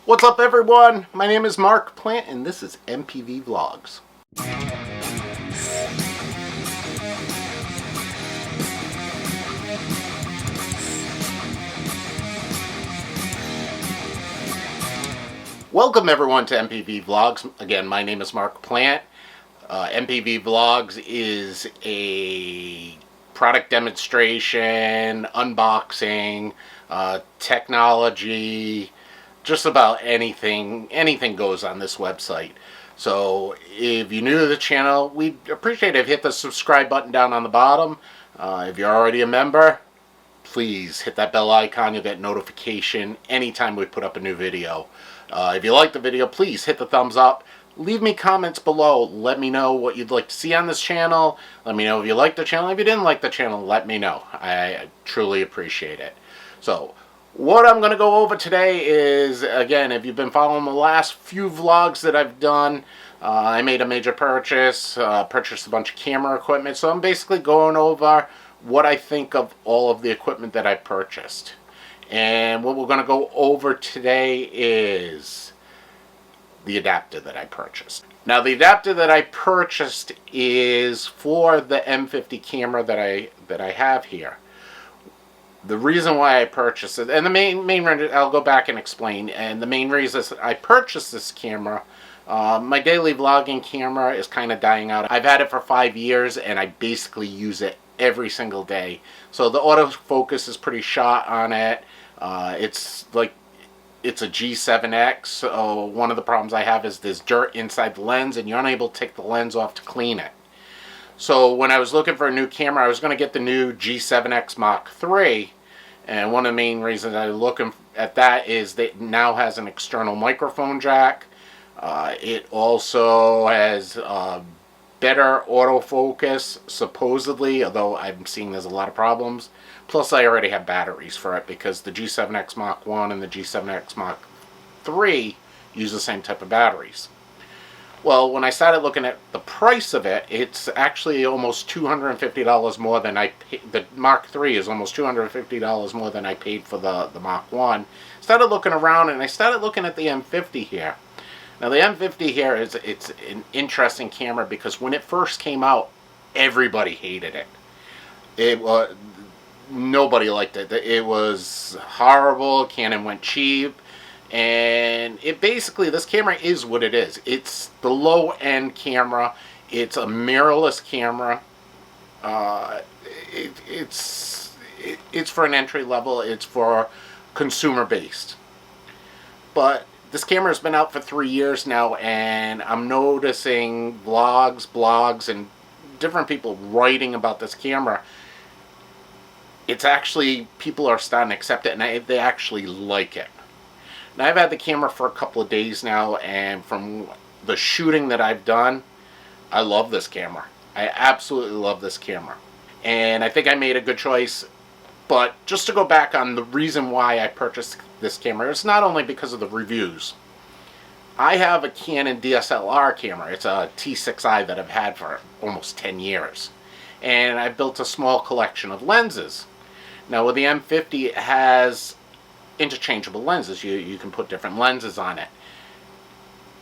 What's up, everyone? My name is MarkPlante, and this is MPV Vlogs. Welcome, everyone, to MPV Vlogs. Again, my name is MarkPlante. MPV Vlogs is a product demonstration, unboxing, technology, just about anything goes on this website. So if you're new to the channel, we'd appreciate it if you hit the subscribe button down on the bottom. If you're already a member, please hit that bell icon. You'll get notification anytime we put up a new video. If you like the video, please hit the thumbs up. Leave me comments below. Let me know what you'd like to see on this channel. Let me know if you like the channel. If you didn't like the channel, let me know. I truly appreciate it. So what I'm going to go over today is, again, if you've been following the last few vlogs that I've done, I made a major purchase, purchased a bunch of camera equipment. So I'm basically going over what I think of all of the equipment that I purchased. And what we're going to go over today is the adapter that I purchased. Now, the adapter that I purchased is for the M50 camera that I have here. The reason why I purchased it, and the main reason, I'll go back and explain, and the main reason I purchased this camera, my daily vlogging camera is kind of dying out. I've had it for 5 years, and I basically use it every single day. So the autofocus is pretty shot on it. It's a G7X, so one of the problems I have is there's dirt inside the lens, and you're unable to take the lens off to clean it. So when I was looking for a new camera, I was going to get the new G7X Mark III, and one of the main reasons I was looking at that is that it now has an external microphone jack. It also has better autofocus, supposedly, although I'm seeing there's a lot of problems. Plus, I already have batteries for it because the G7X Mark I and the G7X Mark III use the same type of batteries. Well, when I started looking at the price of it, it's actually almost $250 more than I paid. The Mark III is almost $250 more than I paid for the Mark I. Started looking around, and I started looking at the M50 here. Now, the M50 here it's an interesting camera because when it first came out, everybody hated it. Nobody liked it. It was horrible. Canon went cheap. And it basically, this camera is what it is. It's the low-end camera. It's a mirrorless camera. It's for an entry level. It's for consumer-based. But this camera has been out for 3 years now, and I'm noticing blogs, and different people writing about this camera. It's actually, people are starting to accept it, and they actually like it. Now, I've had the camera for a couple of days now, and from the shooting that I've done, I love this camera. I absolutely love this camera. And I think I made a good choice. But just to go back on the reason why I purchased this camera, it's not only because of the reviews. I have a Canon DSLR camera. It's a T6i that I've had for almost 10 years. And I've built a small collection of lenses. Now, with the M50, it has interchangeable lenses. You can put different lenses on it.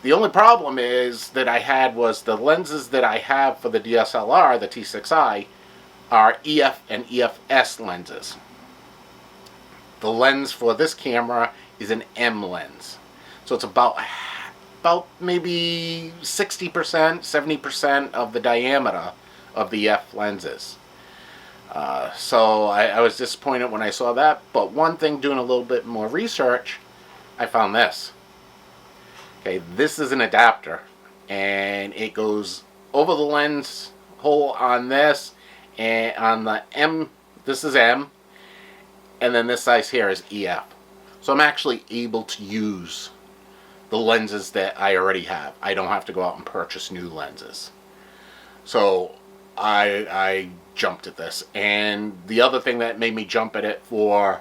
The only problem is that I had was the lenses that I have for the DSLR, the T6i, are EF and EFS lenses. The lens for this camera is an M lens. So it's about maybe 60%, 70% of the diameter of the EF lenses. So I was disappointed when I saw that, but one thing, doing a little bit more research, I found this. Okay, this is an adapter, and it goes over the lens hole on this, and on the M, this is M, and then this size here is EF. So I'm actually able to use the lenses that I already have. I don't have to go out and purchase new lenses. So I jumped at this. And the other thing that made me jump at it, for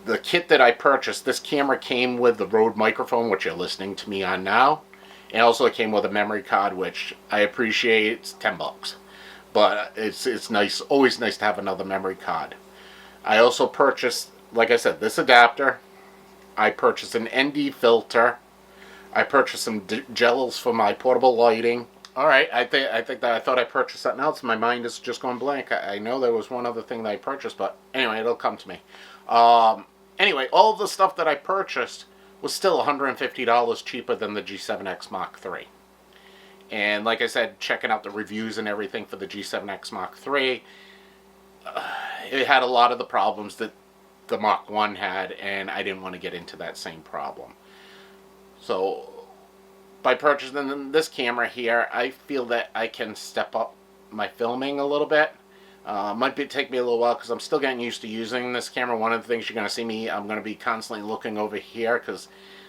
the kit that I purchased, this camera came with the Rode microphone, which you're listening to me on now, and also it came with a memory card, which I appreciate. It's $10, but it's nice, always nice to have another memory card. I also purchased, like I said, this adapter. I purchased an ND filter. I purchased some gels for my portable lighting. All right, I thought I purchased something else. My mind is just going blank. I know there was one other thing that I purchased, but anyway, it'll come to me. Anyway, all of the stuff that I purchased was still $150 cheaper than the G7X Mark III. And like I said, checking out the reviews and everything for the G7X Mark III, it had a lot of the problems that the Mark I had, and I didn't want to get into that same problem. So by purchasing this camera here, I feel that I can step up my filming a little bit. Might take me a little while because I'm still getting used to using this camera. One of the things you're going to see me, I'm going to be constantly looking over here because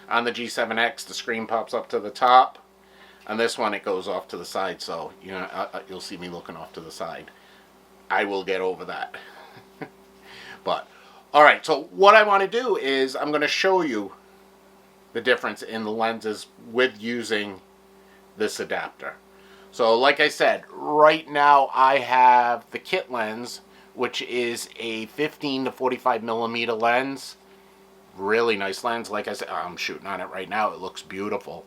on the G7X the screen pops up to the top. On this one it goes off to the side, so you know you'll see me looking off to the side. I will get over that. But alright, so what I want to do is I'm going to show you the difference in the lenses with using this adapter. So like I said, right now I have the kit lens, which is a 15 to 45 millimeter lens. Really nice lens. Like I said, I'm shooting on it right now. It looks beautiful.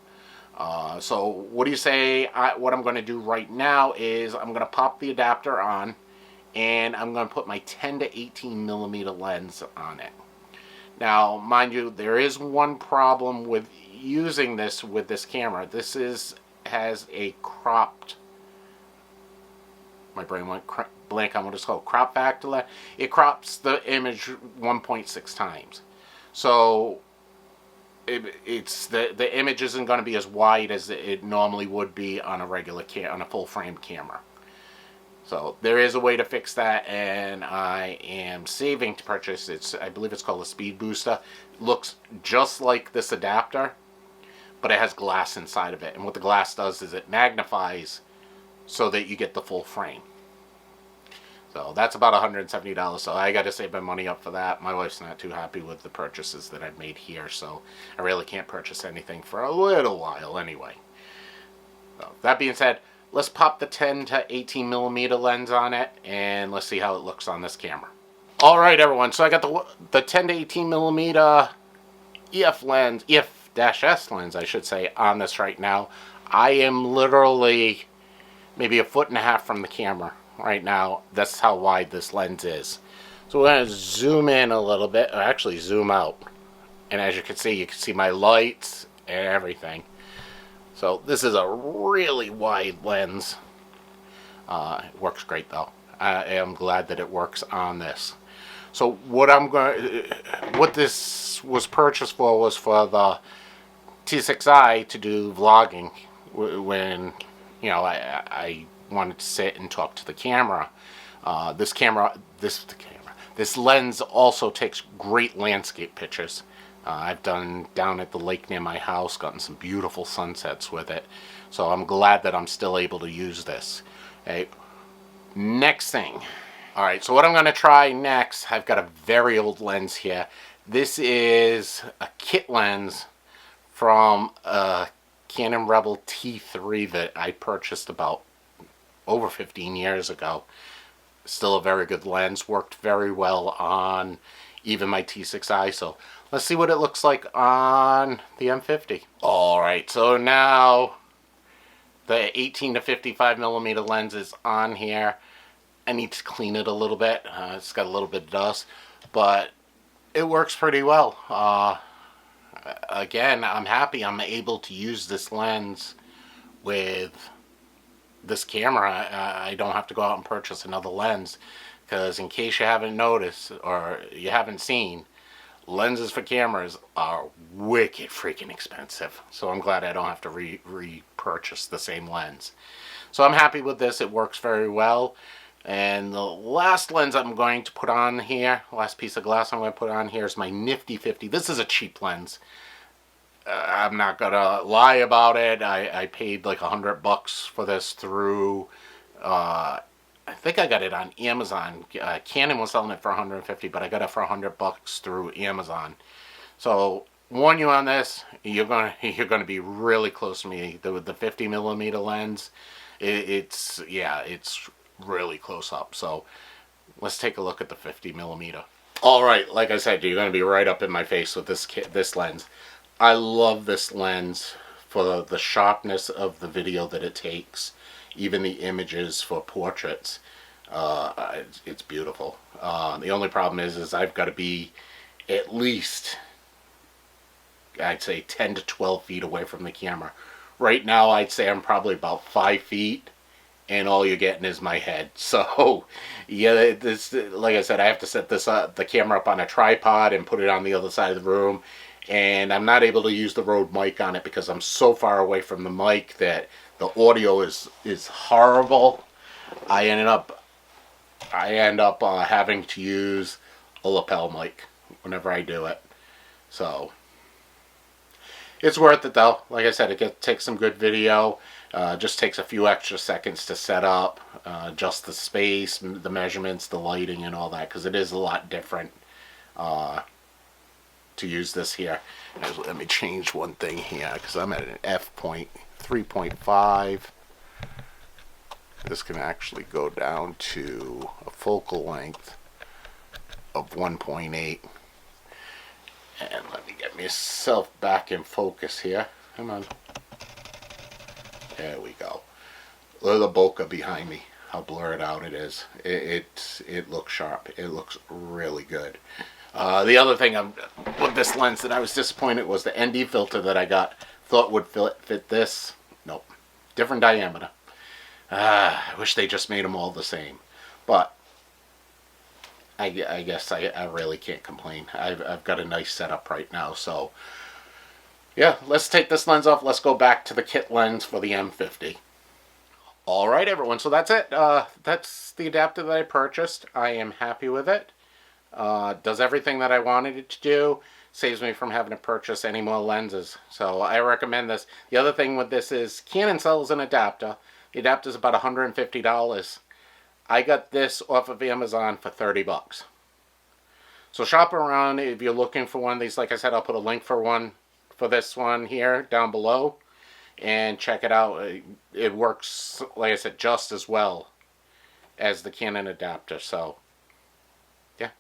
So what do you say? What I'm going to do right now is I'm going to pop the adapter on, and I'm going to put my 10 to 18 millimeter lens on it. Now, mind you, there is one problem with using this with this camera. This has a cropped, my brain went blank on what it's called, crop factor. It crops the image 1.6 times. So the image isn't going to be as wide as it normally would be on a regular on a full frame camera. So there is a way to fix that, and I am saving to purchase. I believe it's called a speed booster. It looks just like this adapter, but it has glass inside of it. And what the glass does is it magnifies so that you get the full frame. So that's about $170. So I got to save my money up for that. My wife's not too happy with the purchases that I've made here, so I really can't purchase anything for a little while anyway. So that being said, let's pop the 10 to 18 millimeter lens on it, and let's see how it looks on this camera. Alright everyone, so I got the 10 to 18 millimeter EF-S lens, I should say, on this right now. I am literally maybe 1.5 feet from the camera right now. That's how wide this lens is. So we're going to zoom in a little bit, or actually zoom out. And as you can see my lights and everything. So this is a really wide lens. It works great though. I am glad that it works on this. So what this was purchased for was for the T6i to do vlogging when, you know, I wanted to sit and talk to the camera. This lens also takes great landscape pictures. I've done down at the lake near my house, gotten some beautiful sunsets with it. So I'm glad that I'm still able to use this. Okay. Next thing. Alright, so what I'm going to try next, I've got a very old lens here. This is a kit lens from a Canon Rebel T3 that I purchased about over 15 years ago. Still a very good lens, worked very well on even my T6i, so let's see what it looks like on the M50. Alright, so now the 18 to 55 millimeter lens is on here. I need to clean it a little bit. It's got a little bit of dust, but it works pretty well. Again, I'm happy I'm able to use this lens with this camera. I don't have to go out and purchase another lens, because in case you haven't noticed or you haven't seen, lenses for cameras are wicked freaking expensive. So I'm glad I don't have to repurchase the same lens. So I'm happy with this. It works very well. And the last lens I'm going to put on here, last piece of glass I'm going to put on here, is my Nifty 50. This is a cheap lens. I'm not gonna lie about it. I paid like $100 for this through, I think I got it on Amazon. Canon was selling it for $150, but I got it for $100 through Amazon. So warn you on this, you're gonna be really close to me. With the 50 millimeter lens, it's really close up. So let's take a look at the 50 millimeter. All right, like I said, you're going to be right up in my face with this lens. I love this lens for the sharpness of the video that it takes, even the images for portraits. It's beautiful. The only problem is I've got to be at least, I'd say, 10 to 12 feet away from the camera. Right now, I'd say I'm probably about 5 feet, and all you're getting is my head. So, yeah, this, like I said, I have to set the camera up on a tripod and put it on the other side of the room. And I'm not able to use the Rode mic on it because I'm so far away from the mic that the audio is horrible. I end up having to use a lapel mic whenever I do it. So it's worth it though. Like I said, it takes some good video. Just takes a few extra seconds to set up, adjust the space, the measurements, the lighting, and all that, because it is a lot different to use this here. Let me change one thing here, because I'm at an f.3.5. This can actually go down to a focal length of 1.8. And let me get myself back in focus here. Come on. There we go. Look at the bokeh behind me. How blurred out it is. It looks sharp. It looks really good. The other thing with this lens that I was disappointed was the ND filter that I got. Thought would fit this. Nope. Different diameter. I wish they just made them all the same. But I guess I really can't complain. I've got a nice setup right now. So yeah, let's take this lens off. Let's go back to the kit lens for the M50. All right, everyone. So that's it. That's the adapter that I purchased. I am happy with it. Does everything that I wanted it to do. Saves me from having to purchase any more lenses. So I recommend this. The other thing with this is Canon sells an adapter. The adapter is about $150. I got this off of Amazon for 30 bucks. So shop around if you're looking for one of these. Like I said, I'll put a link for this one here down below. And check it out. It works, like I said, just as well as the Canon adapter. So yeah.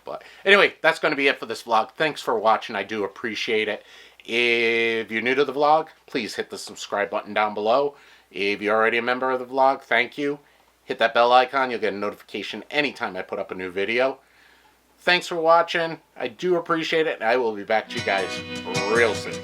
But anyway, that's going to be it for this vlog. Thanks for watching. I do appreciate it. If you're new to the vlog, please hit the subscribe button down below. If you're already a member of the vlog, thank you. Hit that bell icon. You'll get a notification anytime I put up a new video. Thanks for watching. I do appreciate it, and I will be back to you guys real soon.